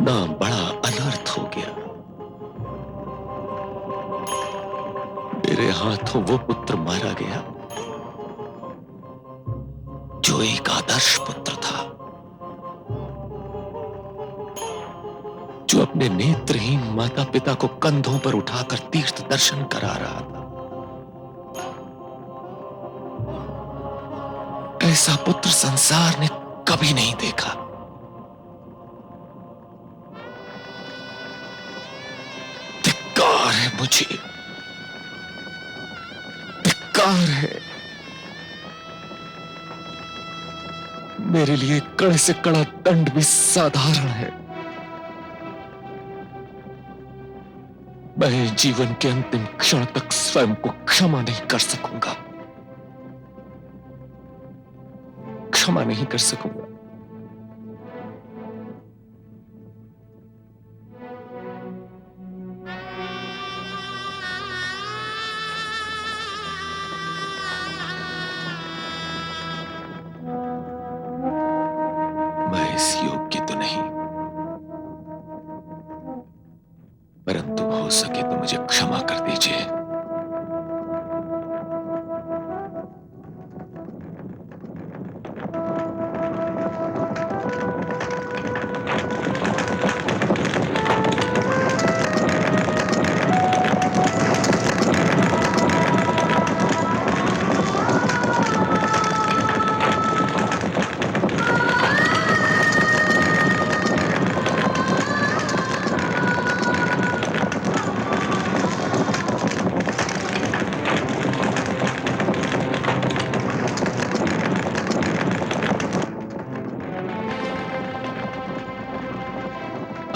कितना बड़ा अनर्थ हो गया। मेरे हाथों वो पुत्र मारा गया जो एक आदर्श पुत्र था, जो अपने नेत्रहीन माता पिता को कंधों पर उठाकर तीर्थ दर्शन करा रहा था। ऐसा पुत्र संसार ने कभी नहीं देखा। धिक्कार है मुझे, धिक्कार है। मेरे लिए कड़े से कड़ा दंड भी साधारण है। मैं जीवन के अंतिम क्षण तक स्वयं को क्षमा नहीं कर सकूंगा, क्षमा नहीं कर सकूंगा। मैं इस योग्य तो नहीं, परंतु हो सके तो मुझे क्षमा कर दीजिए।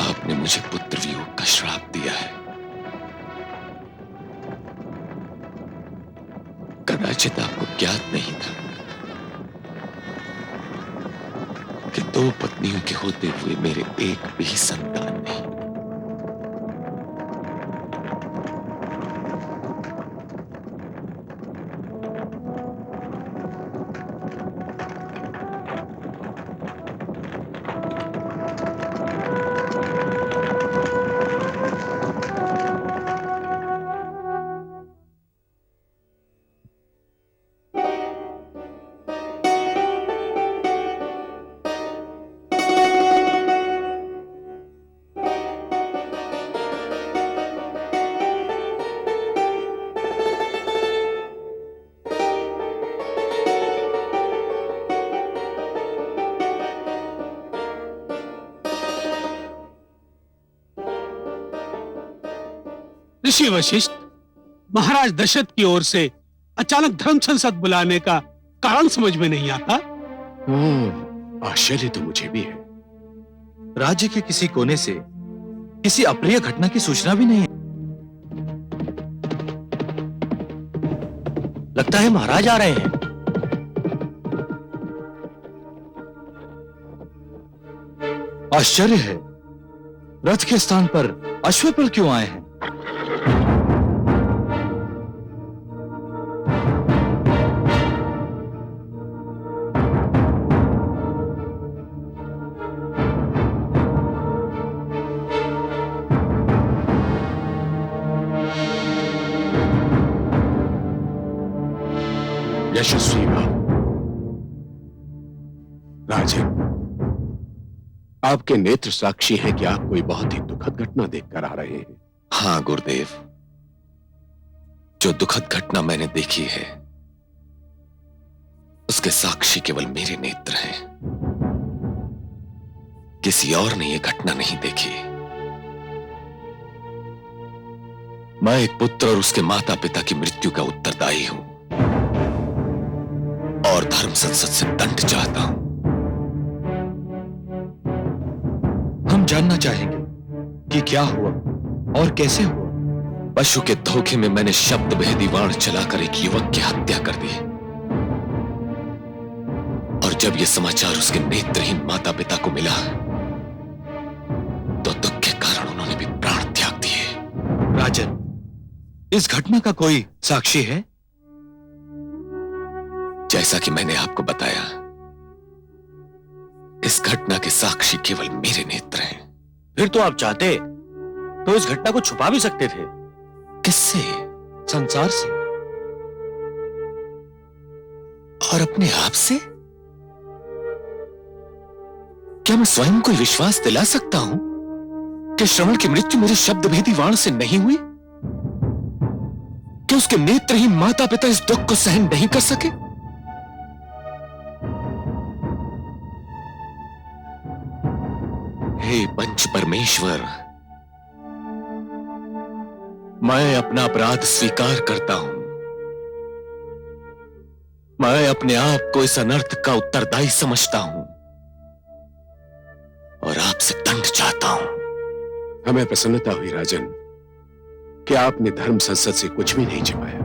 आपने मुझे पुत्र वियोग का श्राप दिया है। कदाचित आपको ज्ञात नहीं था कि दो पत्नियों के होते हुए मेरे एक भी संतान नहीं। ऋषि वशिष्ठ, महाराज दशरथ की ओर से अचानक धर्म संसद बुलाने का कारण समझ में नहीं आता। आश्चर्य तो मुझे भी है। राज्य के किसी कोने से किसी अप्रिय घटना की सूचना भी नहीं है। लगता है महाराज आ रहे हैं। आश्चर्य है, रथ के स्थान पर अश्वपल क्यों आए हैं? यशस्वी राजन, आपके नेत्र साक्षी है कि आप कोई बहुत ही दुखद घटना देखकर आ रहे हैं। हाँ गुरुदेव, जो दुखद घटना मैंने देखी है उसके साक्षी केवल मेरे नेत्र हैं। किसी और ने यह घटना नहीं देखी। मैं एक पुत्र और उसके माता पिता की मृत्यु का उत्तरदायी हूं और धर्म संसद से दंड चाहता हूं। हम जानना चाहेंगे कि क्या हुआ और कैसे हुआ। पशु के धोखे में मैंने शब्द भेदी बाण चलाकर एक युवक की हत्या कर दी, और जब यह समाचार उसके नेत्रहीन माता पिता को मिला तो दुख के कारण उन्होंने भी प्राण त्याग दिए। राजन, इस घटना का कोई साक्षी है? जैसा कि मैंने आपको बताया, इस घटना के साक्षी केवल मेरे नेत्र हैं। फिर तो आप चाहते तो इस घटना को छुपा भी सकते थे। किससे? संसार से। और अपने आप से? क्या मैं स्वयं को विश्वास दिला सकता हूं कि श्रवण की मृत्यु मेरे शब्द भेदी वाण से नहीं हुई? कि उसके नेत्रहीन माता पिता इस दुख को सहन नहीं कर सके? हे पंच परमेश्वर, मैं अपना अपराध स्वीकार करता हूं। मैं अपने आप को इस अनर्थ का उत्तरदायी समझता हूं और आपसे दंड चाहता हूं। हमें प्रसन्नता हुई राजन कि आपने धर्म संसद से कुछ भी नहीं छिपाया,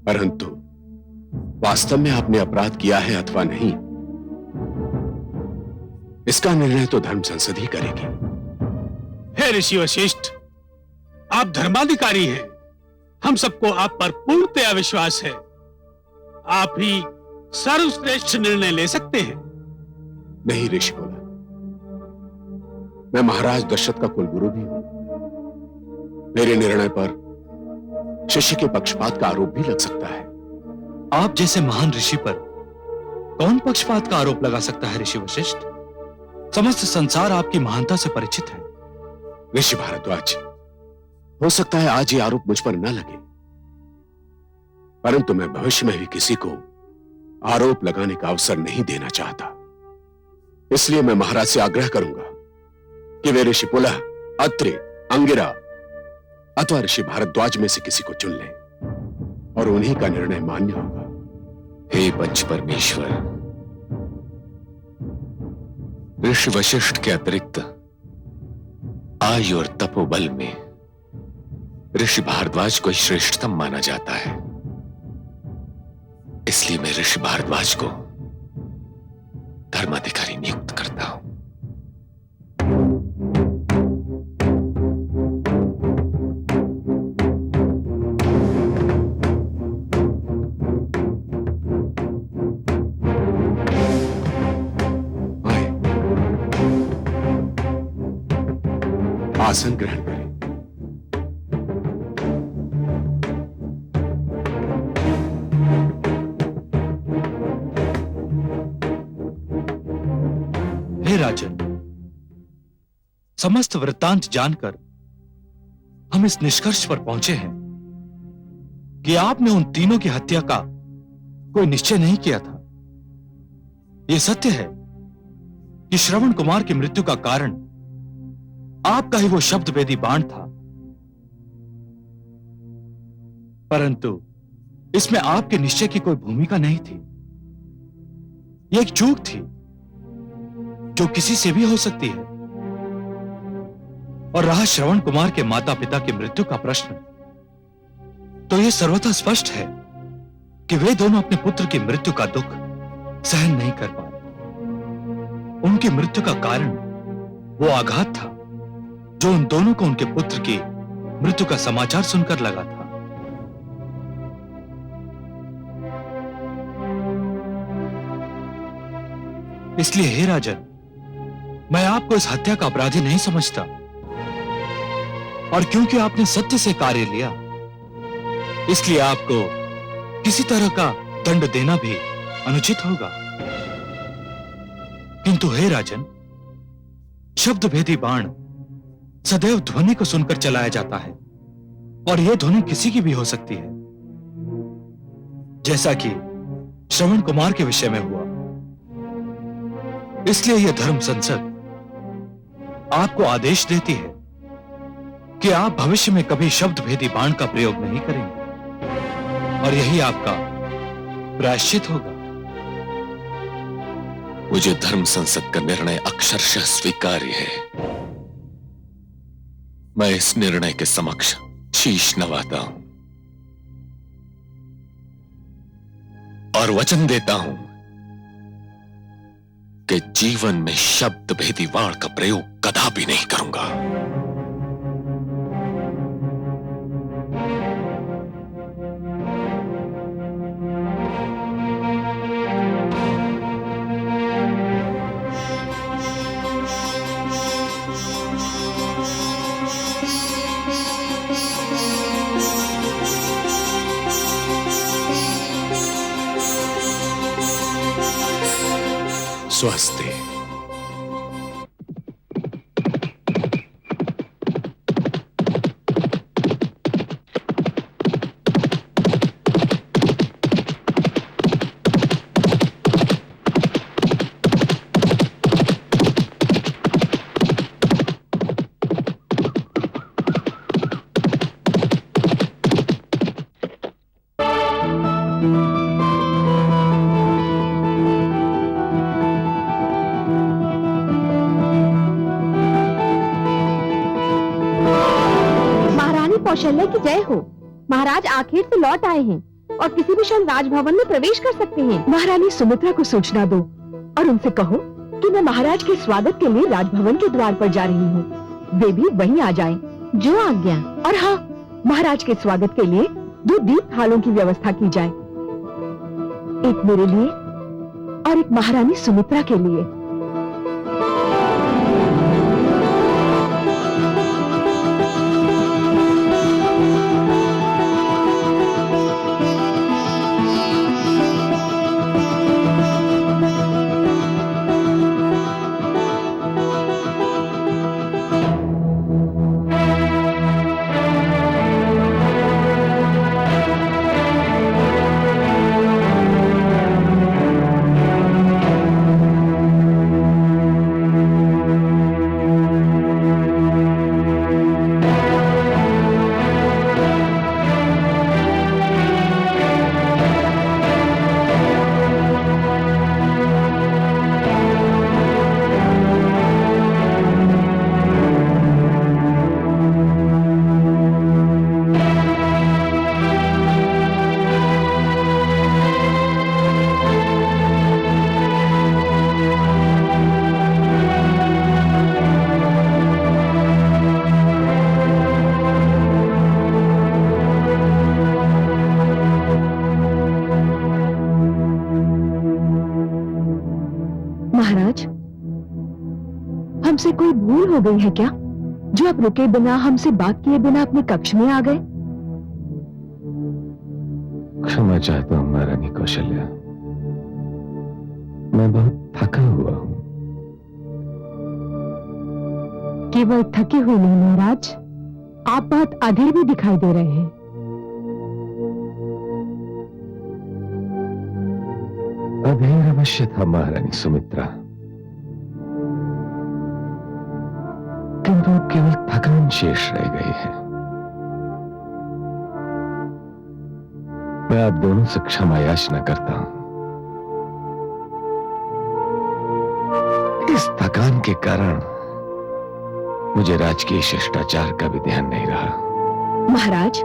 परंतु वास्तव में आपने अपराध किया है अथवा नहीं, इसका निर्णय तो धर्म संसद ही करेगी। हे ऋषि वशिष्ठ, आप धर्माधिकारी हैं। हम सबको आप पर पूर्णतया विश्वास है। आप ही सर्वश्रेष्ठ निर्णय ले सकते हैं। नहीं ऋषि बोला, मैं महाराज दशरथ का कुलगुरु भी हूं। मेरे निर्णय पर शिष्य के पक्षपात का आरोप भी लग सकता है। आप जैसे महान ऋषि पर कौन पक्षपात का आरोप लगा सकता है ऋषि वशिष्ठ? समस्त संसार आपकी महानता से परिचित है। ऋषि भारद्वाज, हो सकता है आज ये आरोप मुझ पर न लगे, परंतु मैं भविष्य में भी किसी को आरोप लगाने का अवसर नहीं देना चाहता। इसलिए मैं महाराज से आग्रह करूंगा कि वे ऋषि पुलह, अत्रि, अंगिरा अथवा ऋषि भारद्वाज में से किसी को चुन लें और उन्हीं का निर्णय मान्य होगा। हे पंच परमेश्वर, ऋषि वशिष्ठ के अतिरिक्त आयु और तपोबल में ऋषि भारद्वाज को श्रेष्ठतम माना जाता है। इसलिए मैं ऋषि भारद्वाज को धर्माधिकारी नियुक्त करता हूं। आसन ग्रहण करें। हे राजन, समस्त वृत्तांत जानकर हम इस निष्कर्ष पर पहुंचे हैं कि आपने उन तीनों की हत्या का कोई निश्चय नहीं किया था। यह सत्य है कि श्रवण कुमार की मृत्यु का कारण आपका ही वो शब्द वेदी बाण था, परंतु इसमें आपके निश्चय की कोई भूमिका नहीं थी। यह एक चूक थी जो किसी से भी हो सकती है। और रहा श्रवण कुमार के माता पिता की मृत्यु का प्रश्न, तो यह सर्वथा स्पष्ट है कि वे दोनों अपने पुत्र की मृत्यु का दुख सहन नहीं कर पाए। उनकी मृत्यु का कारण वो आघात था जो उन दोनों को उनके पुत्र की मृत्यु का समाचार सुनकर लगा था। इसलिए हे राजन, मैं आपको इस हत्या का अपराधी नहीं समझता, और क्योंकि आपने सत्य से कार्य लिया, इसलिए आपको किसी तरह का दंड देना भी अनुचित होगा। किंतु हे राजन, शब्द भेदी बाण सदैव ध्वनि को सुनकर चलाया जाता है, और यह ध्वनि किसी की भी हो सकती है, जैसा कि श्रवण कुमार के विषय में हुआ। इसलिए यह धर्म संसद आपको आदेश देती है कि आप भविष्य में कभी शब्द भेदी बाण का प्रयोग नहीं करेंगे, और यही आपका प्रायश्चित होगा। मुझे धर्म संसद का निर्णय अक्षरशः स्वीकार्य है। मैं इस निर्णय के समक्ष शीश नवाता हूं और वचन देता हूं कि जीवन में शब्द भेदी वाण का प्रयोग कदापि नहीं करूंगा। स्वस्ति। कौशल्या की जय हो। महाराज आखिर से लौट आए हैं और किसी भी क्षण राजभवन में प्रवेश कर सकते हैं। महारानी सुमित्रा को सूचना दो और उनसे कहो कि मैं महाराज के स्वागत के लिए राजभवन के द्वार पर जा रही हूँ। वे भी वहीं आ जाएं। जो आज्ञा। और हाँ, महाराज के स्वागत के लिए 2 दीप थालों की व्यवस्था की जाए, एक मेरे लिए और एक महारानी सुमित्रा के लिए। महाराज, हमसे कोई भूल हो गई है क्या, जो आप रुके बिना, हमसे बात किए बिना अपने कक्ष में आ गए? क्षमा चाहता हूं महारानी कौशल्या, मैं बहुत थका हुआ हूं। केवल थके हुए नहीं महाराज, आप बहुत अधीर भी दिखाई दे रहे हैं। अधीर अवश्य था महारानी सुमित्रा, किंतु केवल थकान शेष रह गई है। मैं आप दोनों से क्षमा याचना करता हूं। इस थकान के कारण मुझे राजकीय शिष्टाचार का भी ध्यान नहीं रहा। महाराज,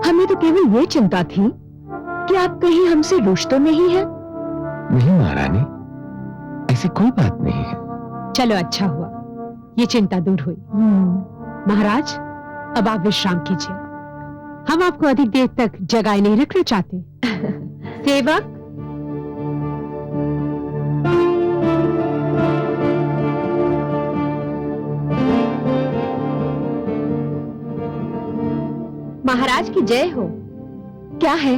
हमें तो केवल ये चिंता थी कि आप कहीं हमसे रुष्ट तो नहीं है। नहीं महारानी, ऐसी कोई बात नहीं है। चलो अच्छा हुआ, ये चिंता दूर हुई। महाराज, अब आप विश्राम कीजिए, हम आपको अधिक देर तक जगाए नहीं रखना चाहते। सेवक, महाराज की जय हो। क्या है?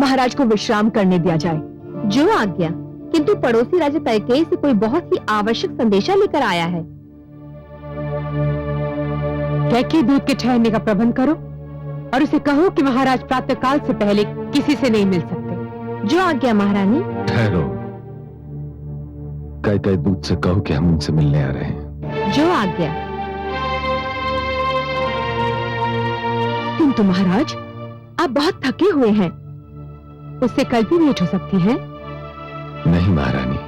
महाराज को विश्राम करने दिया जाए। जो आज्ञा। किंतु पड़ोसी राजा कैकेयी से कोई बहुत ही आवश्यक संदेशा लेकर आया है। कैकेयी दूत के ठहरने का प्रबंध करो और उसे कहो कि महाराज प्रातःकाल से पहले किसी से नहीं मिल सकते। जो आज्ञा महारानी। ठहरो, कैकेयी दूत से कहो कि हम उनसे मिलने आ रहे हैं। जो आज्ञा। किंतु महाराज, आप बहुत थके हुए हैं, उससे कल भी भेंट हो सकती है। नहीं महारानी,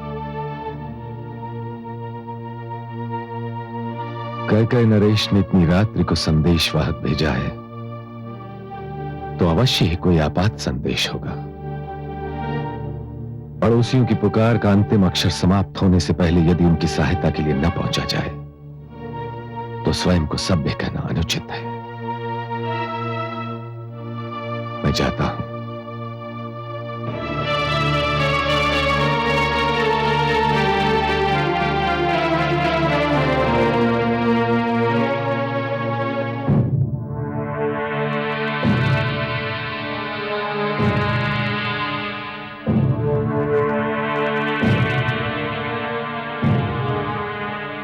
कैकेयी नरेश ने इतनी रात्रि को संदेशवाहक भेजा है, तो अवश्य ही कोई आपात संदेश होगा। पड़ोसियों की पुकार का अंतिम अक्षर समाप्त होने से पहले यदि उनकी सहायता के लिए न पहुंचा जाए, तो स्वयं को सभ्य कहना अनुचित है। मैं जाता हूं।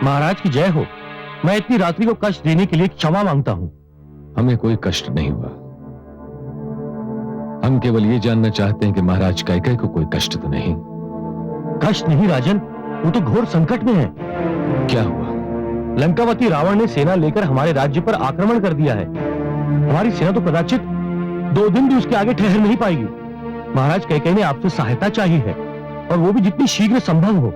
महाराज की जय हो। मैं इतनी रात्रि को कष्ट देने के लिए क्षमा मांगता हूं। हमें कोई कष्ट नहीं हुआ। हम केवल ये जानना चाहते हैं कि महाराज कैकेयी को कोई कष्ट तो नहीं। कष्ट नहीं राजन, वो तो घोर संकट में है। क्या हुआ? लंकावती रावण ने सेना लेकर हमारे राज्य पर आक्रमण कर दिया है। हमारी सेना तो कदाचित 2 दिन भी उसके आगे ठहर नहीं पाएगी। महाराज कैकेयी ने आपसे सहायता चाहिए है, और वो भी जितनी शीघ्र संभव हो।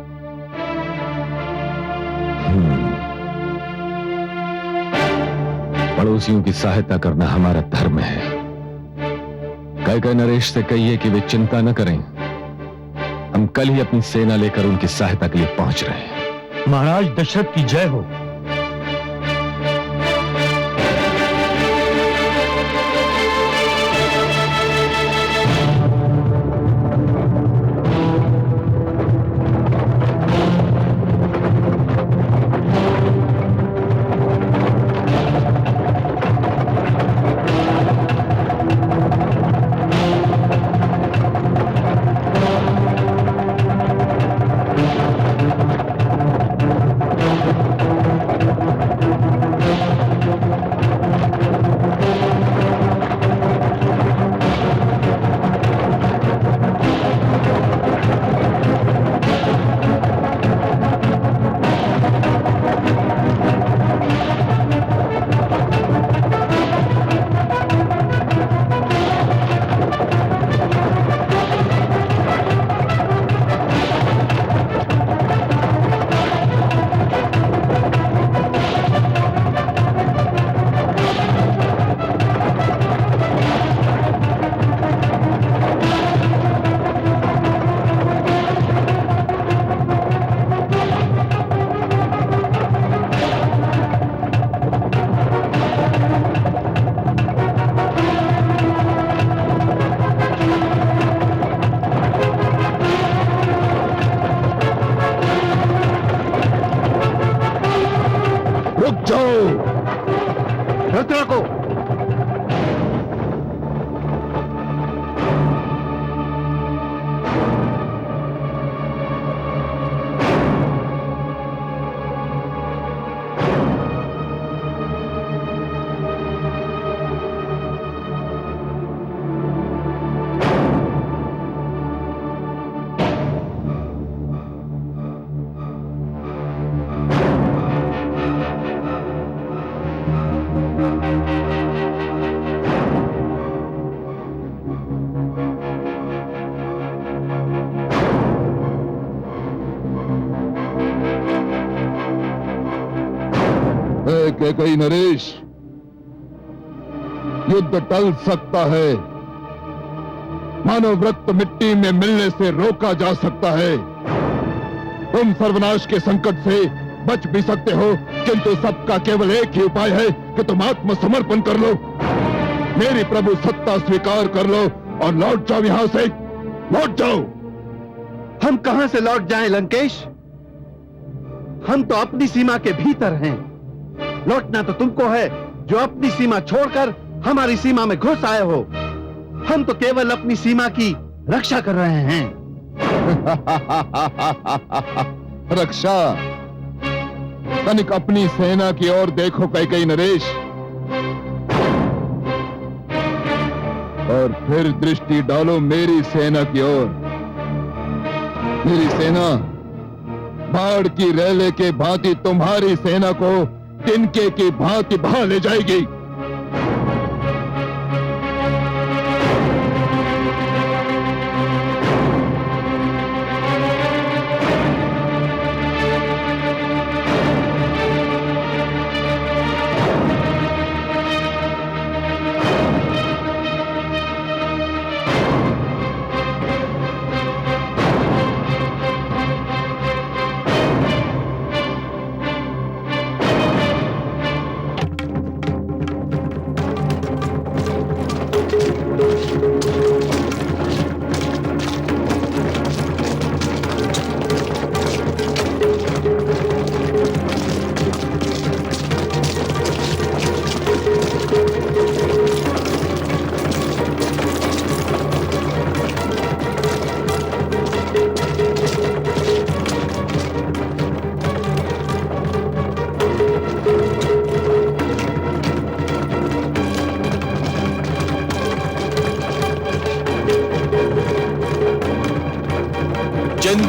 पड़ोसियों की सहायता करना हमारा धर्म है। कैकेयी नरेश से कहिए कि वे चिंता न करें, हम कल ही अपनी सेना लेकर उनकी सहायता के लिए पहुंच रहे हैं। महाराज दशरथ की जय हो। कैकेयी नरेश, युद्ध टल सकता है, मानव रक्त मिट्टी में मिलने से रोका जा सकता है। तुम सर्वनाश के संकट से बच भी सकते हो, किंतु सबका केवल एक ही उपाय है कि तुम आत्मसमर्पण कर लो, मेरी प्रभु सत्ता स्वीकार कर लो और लौट जाओ यहां से। लौट जाओ। हम कहां से लौट जाएं लंकेश? हम तो अपनी सीमा के भीतर हैं। लौटना तो तुमको है, जो अपनी सीमा छोड़कर हमारी सीमा में घुस आए हो। हम तो केवल अपनी सीमा की रक्षा कर रहे हैं। रक्षा? तनिक अपनी सेना की ओर देखो कैकेयी नरेश, और फिर दृष्टि डालो मेरी सेना की ओर। मेरी सेना बाढ़ की रेले के भांति तुम्हारी सेना को तिनके की भांति बहा ले जाएगी।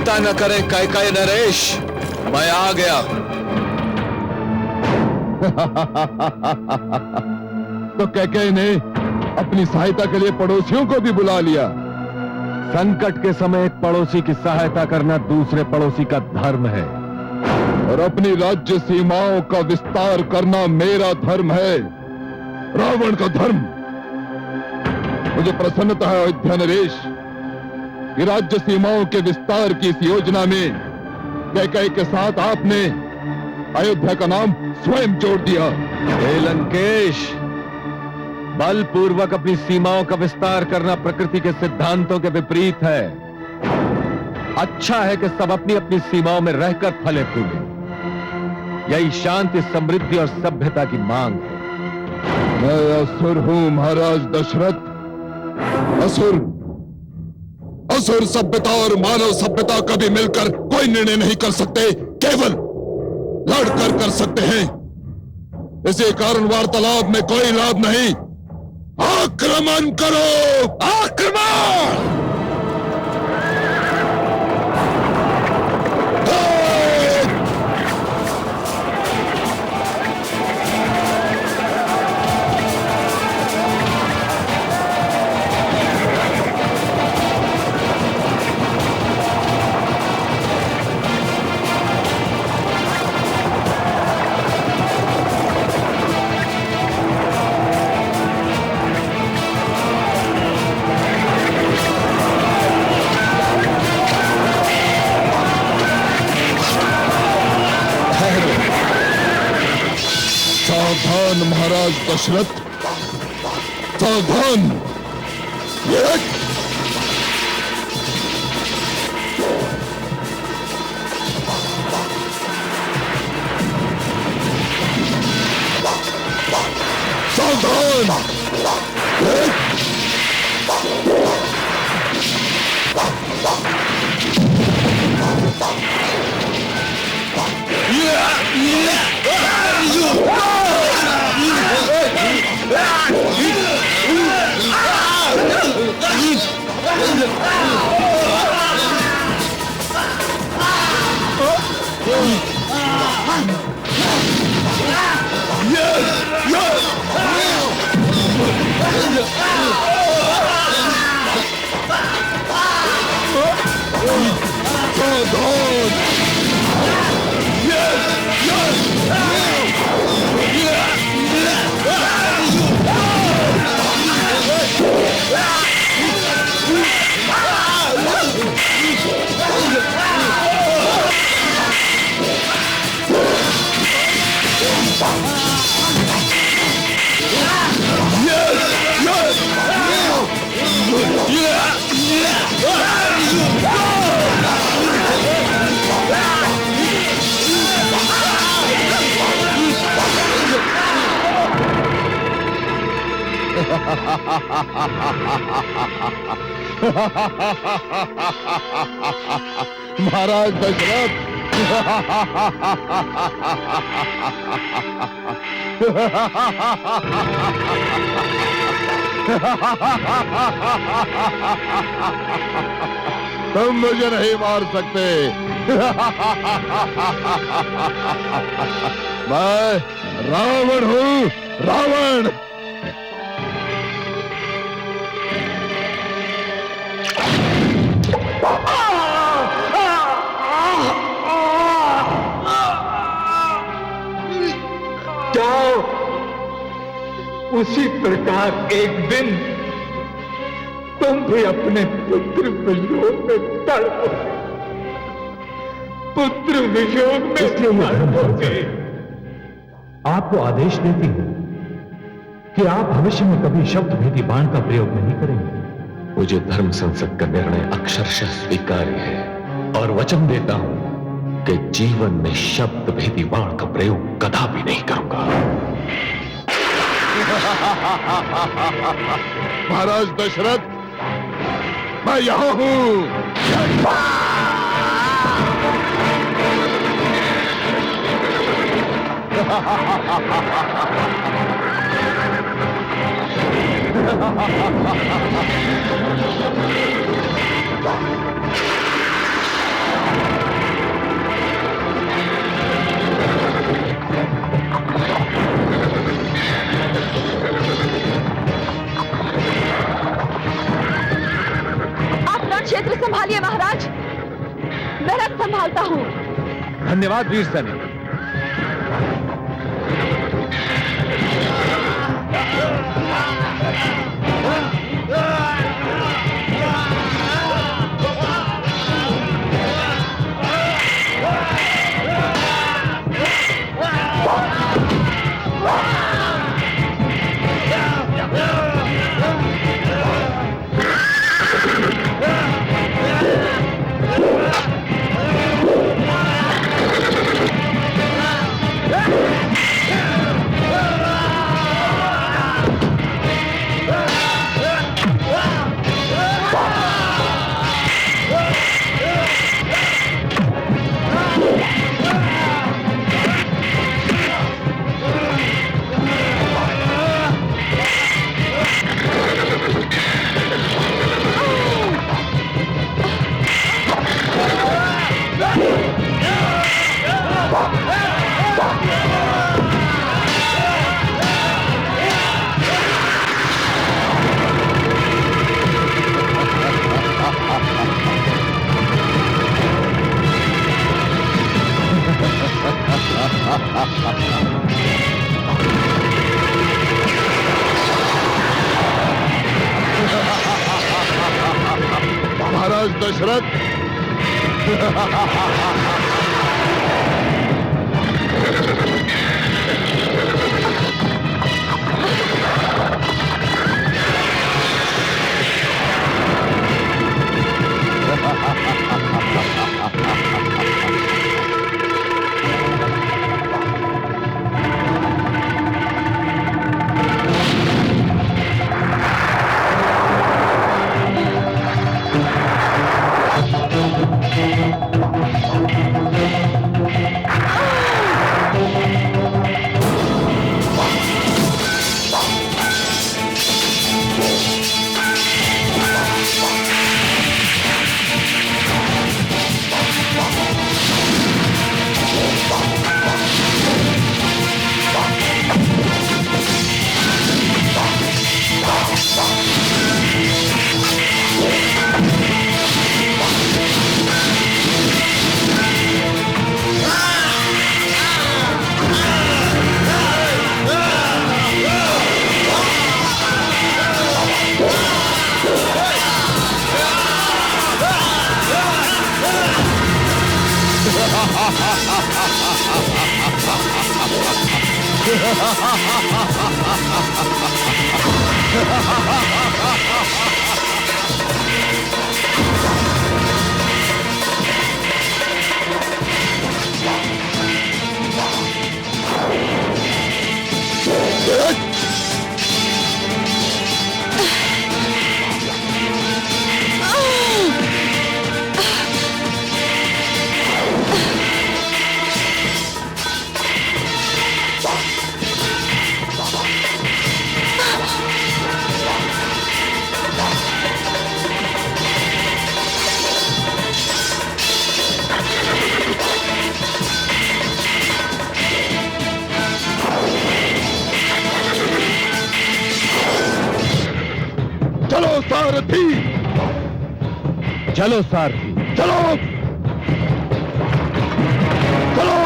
चिंता न करें कैकेयी नरेश, मैं आ गया। तो कैकेयी ने अपनी सहायता के लिए पड़ोसियों को भी बुला लिया। संकट के समय एक पड़ोसी की सहायता करना दूसरे पड़ोसी का धर्म है, और अपनी राज्य सीमाओं का विस्तार करना मेरा धर्म है, रावण का धर्म। मुझे प्रसन्नता है अयोध्या नरेश कि राज्य सीमाओं के विस्तार की इस योजना में कैकेयी के साथ आपने अयोध्या का नाम स्वयं जोड़ दिया। हे लंकेश, बलपूर्वक अपनी सीमाओं का विस्तार करना प्रकृति के सिद्धांतों के विपरीत है। अच्छा है कि सब अपनी अपनी सीमाओं में रहकर फले फूले। यही शांति, समृद्धि और सभ्यता की मांग है। मैं असुर हूं महाराज दशरथ, असुर। असुर सभ्यता और मानव सभ्यता कभी मिलकर कोई निर्णय नहीं कर सकते, केवल लड़कर कर सकते हैं। इसी कारण वार्तालाप में कोई लाभ नहीं। आक्रमण करो! आक्रमण! सावधान महाराज दशरथ, सावधान। सावधान। महाराज दशरथ, तुम मुझे नहीं मार सकते। मैं रावण हूं, रावण। उसी प्रकार एक दिन तुम भी अपने पुत्र वियोग में तड़पोगे, पुत्र वियोग में तड़पोगे। आपको आदेश देती हूं कि आप भविष्य में कभी शब्द भेदी बाण का प्रयोग नहीं करेंगे। मुझे धर्म संसद का निर्णय अक्षरशः स्वीकार्य है और वचन देता हूं कि जीवन में शब्द भेदी बाण का प्रयोग कदापि नहीं करूंगा। महाराज दशरथ, मैं यहां हूं। धन्यवाद वीर सैनिक। महाराज दशरथ, चलो सारथी, चलो सारथी, चलो चलो।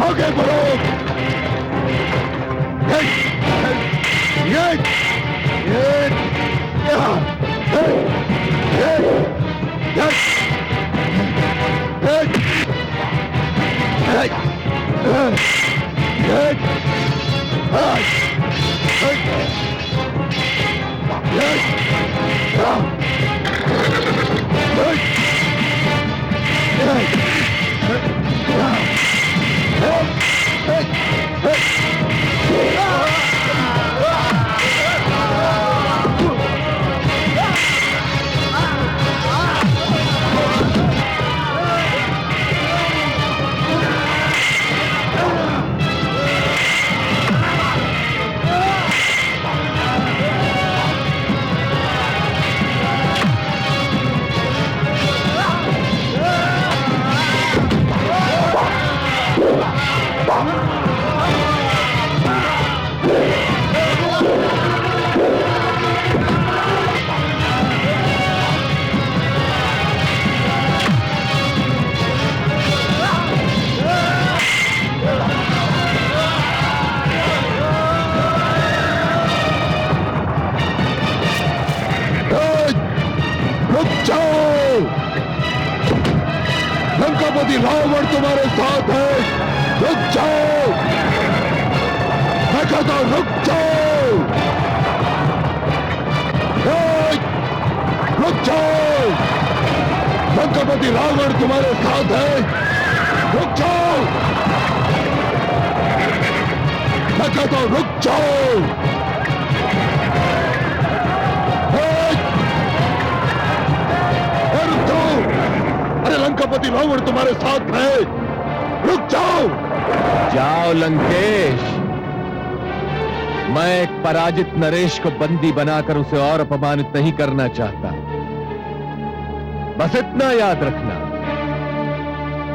आगे बढ़ो। लंकापति रावण तुम्हारे साथ है। रुक जाओ, मैं कहता हूं रुक जाओ, रुक जाओ। लंकापति रावण तुम्हारे साथ है, रुक जाओ, मैं कहता हूं रुक जाओ। अरे लंकापति रावण तुम्हारे साथ है, रुक जाओ। जाओ लंकेश, मैं एक पराजित नरेश को बंदी बनाकर उसे और अपमानित नहीं करना चाहता। बस इतना याद रखना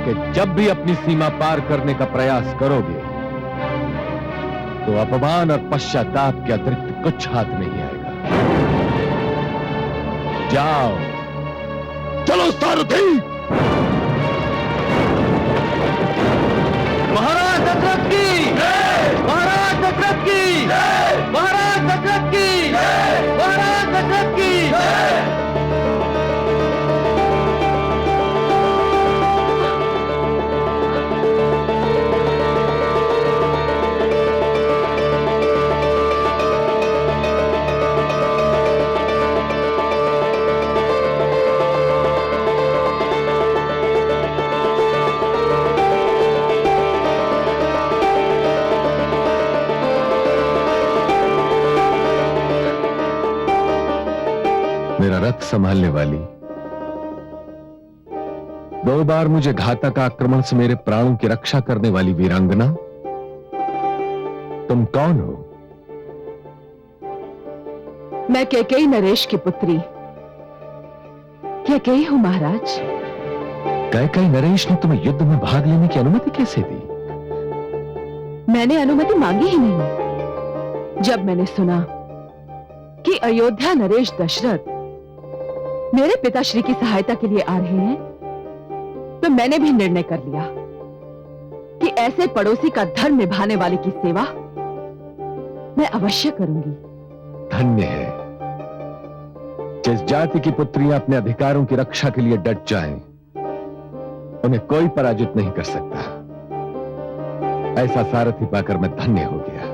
कि जब भी अपनी सीमा पार करने का प्रयास करोगे तो अपमान और पश्चाताप के अतिरिक्त कुछ हाथ नहीं आएगा। जाओ। चलो सारथी। महाराज दशरथ की, महाराज दशरथ की, महाराज दशरथ की, महाराज दशरथ की। मेरा रथ संभालने वाली, 2 बार मुझे घातक आक्रमण से मेरे प्राणों की रक्षा करने वाली वीरांगना, तुम कौन हो? मैं कैकेयी नरेश की पुत्री कैकेयी हूं महाराज। कैकेयी नरेश ने तुम्हें युद्ध में भाग लेने की अनुमति कैसे दी? मैंने अनुमति मांगी ही नहीं। जब मैंने सुना कि अयोध्या नरेश दशरथ मेरे पिताश्री की सहायता के लिए आ रहे हैं, तो मैंने भी निर्णय कर लिया कि ऐसे पड़ोसी का धर्म निभाने वाले की सेवा मैं अवश्य करूंगी। धन्य है जिस जाति की पुत्रियां अपने अधिकारों की रक्षा के लिए डट जाएं, उन्हें कोई पराजित नहीं कर सकता। ऐसा सारथी पाकर मैं धन्य हो गया।